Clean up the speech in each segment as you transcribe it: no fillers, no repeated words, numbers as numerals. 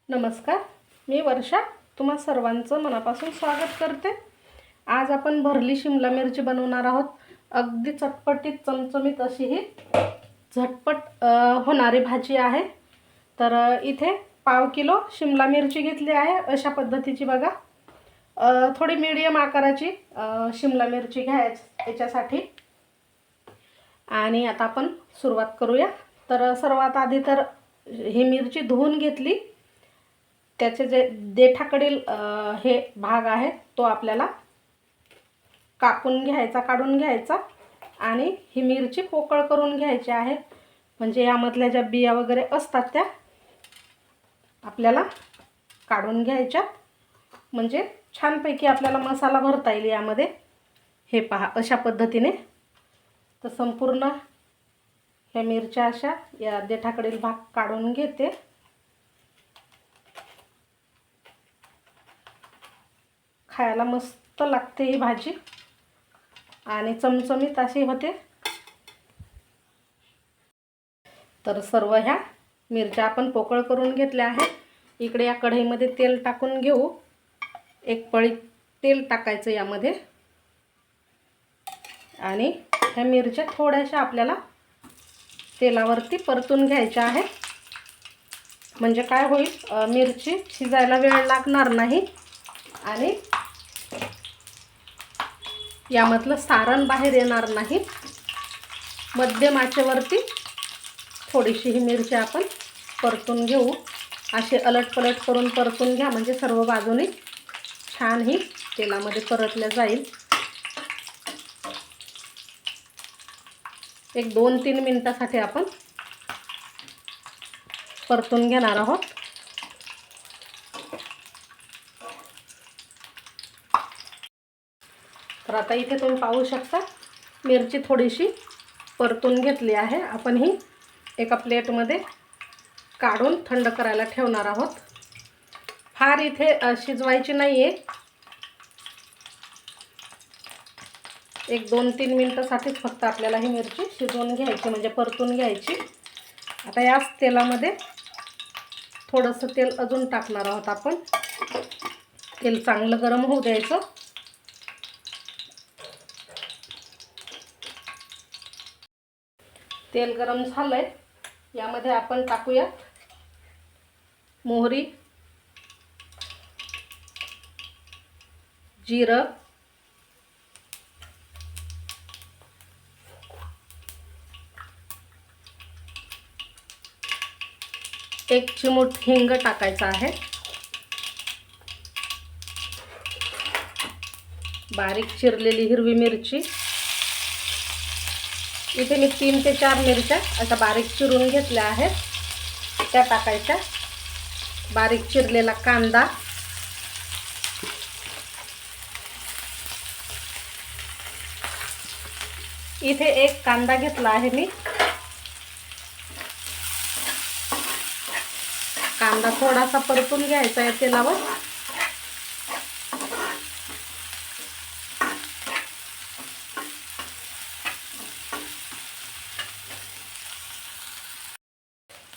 नमस्कार, मी वर्षा तुम्हा सर्वांचं मनापासून स्वागत करते। आज आपण भरली शिमला मिरची बनवणार आहोत। अगदी चटपटीत चमचमीत अशी ही झटपट होणारी भाजी आहे। तर इथे पाव किलो शिमला मिरची घेतली आहे। अशा पद्धतीची बघा, थोडी मीडियम आकाराची शिमला मिरची घ्यायची याच्यासाठी। आणि आता आपण सुरुवात करूया। तर सर्वात आधी तर ही मिरची धुवून घेतली। त्याचे जे देठाकडील हे भाग आहे तो आपल्याला कापून घ्यायचा, काढून घ्यायचा आणि ही मिरची पोकळ करून घ्यायची आहे। म्हणजे यामधल्या ज्या बिया वगैरे असतात त्या आपल्याला काढून घ्यायच्या, म्हणजे छानपैकी आपल्याला मसाला भरता येईल यामध्ये। हे पहा, अशा पद्धतीने। तर संपूर्ण ह्या मिरच्या अशा या देठाकडील भाग काढून घेते। खायला मस्त लागते ही भाजी आणि चमचमीत अशी होते। तर सर्व ह्या मिरच्या आपण पोकळ करून घेतल्या आहेत। इकडे या कढईमध्ये तेल टाकून घेऊ। एक पळी तेल टाकायचं यामध्ये आणि ह्या मिरच्या थोड्याशा आपल्याला तेलावरती परतून घ्यायच्या आहेत। म्हणजे काय होईल, मिरची शिजायला वेळ लागणार नाही आणि यामधलं सारण बाहेर येणार नाही। मध्यम आचेवरती थोडीशी ही मिरची आपण परतून घेऊ। असे अलटपलट करून परतून घ्या, म्हणजे सर्व बाजूने छान ही तेलामध्ये परतल्या जाईल। एक 2-3 मिनिटांसाठी आपण परतून घेणार आहोत। तर आता इथे तुम्ही पाहू शकता मिरची थोडीशी परतून घेतली आहे। आपण ही एका प्लेटमध्ये काढून थंड करायला ठेवणार आहोत। फार इथे शिजवायची नाही आहे, एक 2-3 मिनिटांसाठी फक्त आपल्याला ही मिरची शिजवून घ्यायची, म्हणजे परतून घ्यायची। आता याच तेलामध्ये थोडंसं तेल अजून टाकणार आहोत आपण। तेल चांगलं गरम होऊ द्यायचं। तेल गरम झालंय, यामध्ये आपण टाकूयात मोहरी, जिरं, एक चिमूट हिंग टाकायचा आहे, बारीक चिरलेली हिरवी मिरची। इथे मी 3 ते 4 मिरच्या अशा बारीक चिरून घेतल्या आहेत, त्या टाकायच्या। बारीक चिरलेला कांदा, इथे एक कांदा घेतला आहे मी। कांदा थोडासा परतून घ्यायचा आहे तेलावर।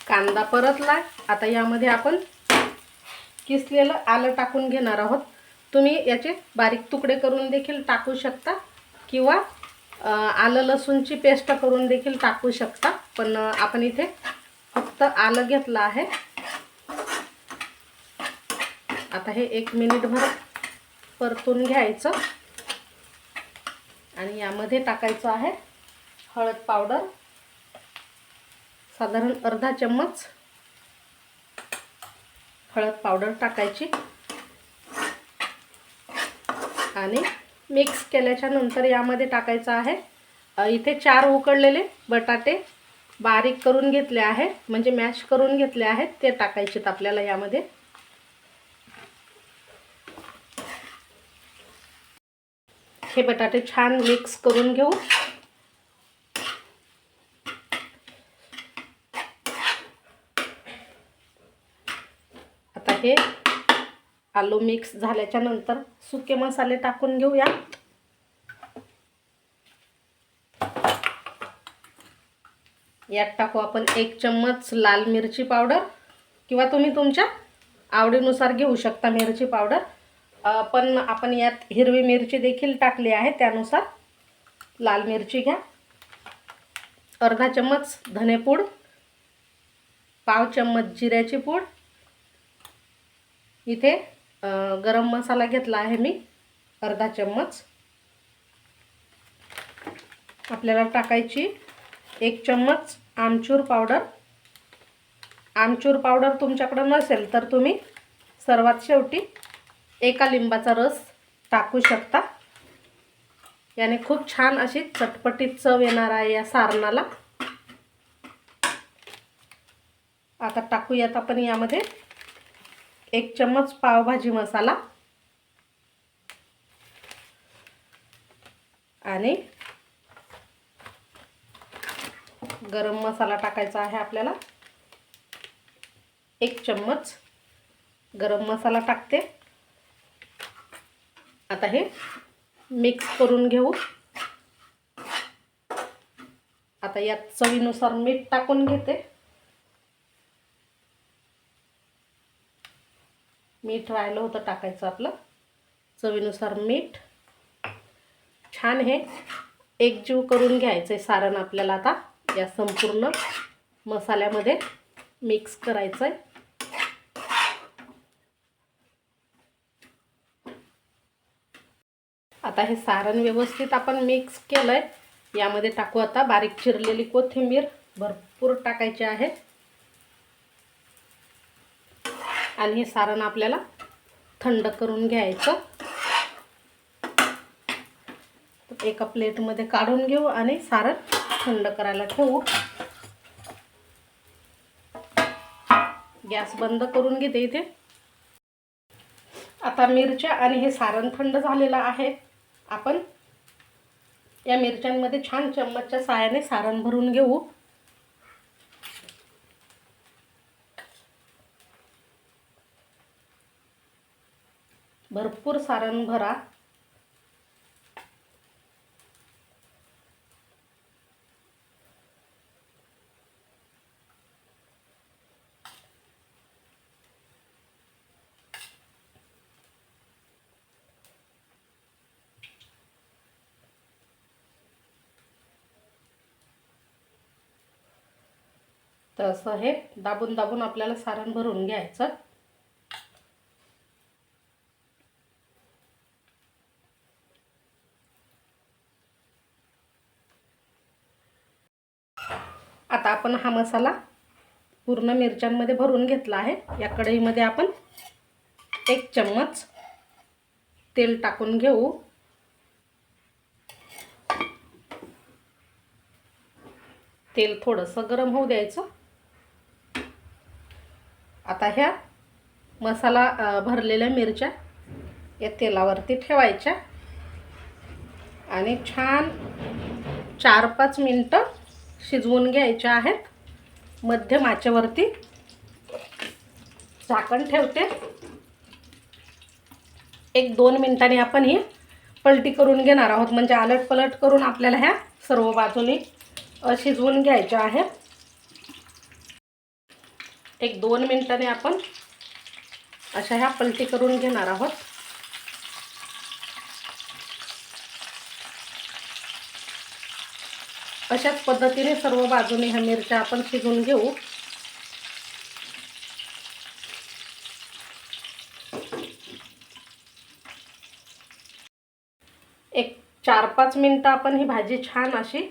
कांदा परतला। आता यामध्ये आपण किसलेलं आलं टाकून घेणार आहोत। तुम्ही याचे बारीक तुकडे करून देखील टाकू शकता किंवा आलं लसूणची पेस्ट करून देखील टाकू शकता, पण आपण इथे फक्त आलं घेतलं आहे। आता हे 1 मिनिटभर परतून घ्यायचं आणि यामध्ये टाकायचं आहे हळद पावडर, साधारण अर्धा चम्मच हळद पावडर टाकायची आणि मिक्स केल्याच्या नंतर यामध्ये टाकायचं आहे इथे 4 उकडलेले बटाटे बारीक करून घेतले आहे, म्हणजे मॅश करून घेतले आहेत, ते टाकायचे आपल्याला यामध्ये। हे बटाटे छान मिक्स करून घेऊ। आता हे आलू मिक्स झाल्याच्या नंतर सुके मसाले टाकून घेऊया। यात टाकू आपण 1 चम्मच लाल मिरची पावडर, किंवा तुम्ही तुमच्या आवडीनुसार घेऊ शकता मिरची पावडर। पण आपण यात हिरवी मिरची देखील टाकली आहे, त्यानुसार लाल मिरची घ्या। अर्धा चम्मच धनेपूड, पाव चम्मच जिऱ्याची पूड, इथे गरम मसाला घेतला आहे मी अर्धा चम्मच। आपल्याला टाकायची 1 चम्मच आमचूर पावडर। आमचूर पावडर तुमच्याकडे नसेल तर तुम्ही सर्वात शेवटी एका लिंबाचा रस टाकू शकता। याने खूप छान अशी चटपटीत चव येणार आहे या सारणाला। आता टाकूयात आपण यामध्ये 1 चम्मच पावभाजी मसाला आणि गरम मसाला टाकायचा आहे आपल्याला। 1 चम्मच गरम मसाला टाकते। आता हे मिक्स करून घेऊ। आता यात चवीनुसार मीठ टाकून घेते। मीठ राहिलं होतं टाकायचं आपलं, चवीनुसार मीठ। छान हे एकजीव करून घ्यायचे सारण आपल्याला। आता या संपूर्ण मसाल्यामध्ये मिक्स करायचं आहे। आता हे सारण व्यवस्थित आपण मिक्स केलंय। यामध्ये टाकू आता बारीक चिरलेली कोथिंबीर, भरपूर टाकायची आहे। आणि हे सारण आपल्याला थंड करून घ्यायचं। एका प्लेटमध्ये काढून घेऊ आणि सारण थंड करायला ठेवू। गॅस बंद करून घेते इथे। आता मिरच्या आणि हे सारण थंड झालेलं आहे। आपण या मिरच्यांमध्ये छान चम्मचच्या साहाय्याने सारण भरून घेऊ। भरपूर सारण भरा। तर असं हे दाबून दाबून आपल्याला सारण भरून घ्यायचं। आता आपण हा मसाला पूर्ण मिरच्यांमध्ये भरून घेतला आहे। या कढईमध्ये आपण 1 चम्मच तेल टाकून घेऊ। तेल थोडंसं गरम होऊ द्यायचं। आता ह्या मसाला भरलेल्या मिरच्या या तेलावरती ठेवायच्या आणि छान 4-5 मिनिटं शिजवून घ्यायच्या आहेत। मध्यम आचेवरती झाकण ठेवते। 1-2 मिनिटांनी आपण ही पलटी करून घेणार आहोत, म्हणजे आलट पलट करून आपल्याला ह्या सर्व बाजूनी शिजवून घ्यायच्या आहेत। 1-2 मिनिटांनी आपण अशा ह्या पलटी करून घेणार आहोत। अशाच पद्धतीने सर्व बाजूने ह्या मिरच्या आपण शिजवून घेऊ। एक 4-5 मिनिटं आपण ही भाजी छान अशी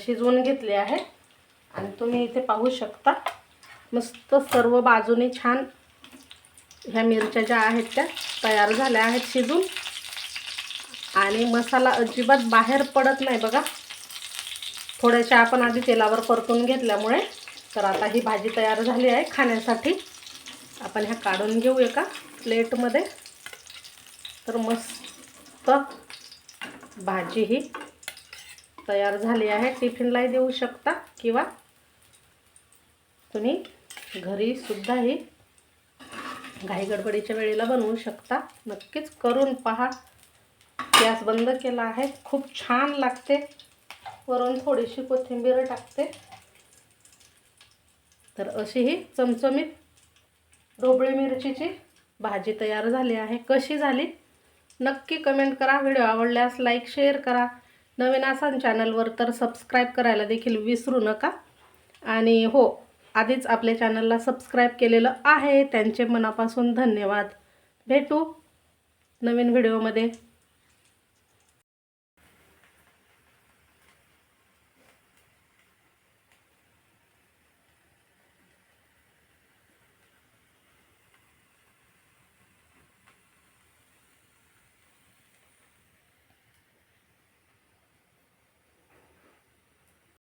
शिजवून घेतली आहे आणि तुम्ही इथे पाहू शकता मस्त सर्व बाजूने छान ह्या मिरच्या ज्या आहेत त्या तयार झाल्या आहेत शिजून। आणि मसाला अजिबात बाहेर पडत नाही बघा, थोड्याशा आपण आधी तेलावर परतून घेतल्यामुळे। तर आता ही भाजी तयार झाली आहे खाण्यासाठी। आपण ह्या काढून घेऊ एका प्लेटमध्ये। तर मस्त भाजी ही तयार झाली आहे। टिफिनलाही देऊ शकता किंवा तुम्ही घरी सुद्धा ही घाई गडबडीच्या वेळेला बनवू शकता। नक्कीच करून पहा। गॅस बंद केला आहे। खूप छान लागते। वरून थोडीशी कोथिंबीर टाकते। तर अशी ही चमचमीत ढोबळी मिरचीची भाजी तयार झाली आहे. कशी झाली नक्की कमेंट करा. व्हिडिओ आवडल्यास लाईक शेअर करा. नवीन असाल चॅनलवर तर सबस्क्राईब करायला देखील विसरू नका. आणि हो, आधीच आपल्या चॅनलला सबस्क्राईब केलेलं आहे त्यांचे मनापासून धन्यवाद. भेटू नवीन व्हिडिओमध्ये.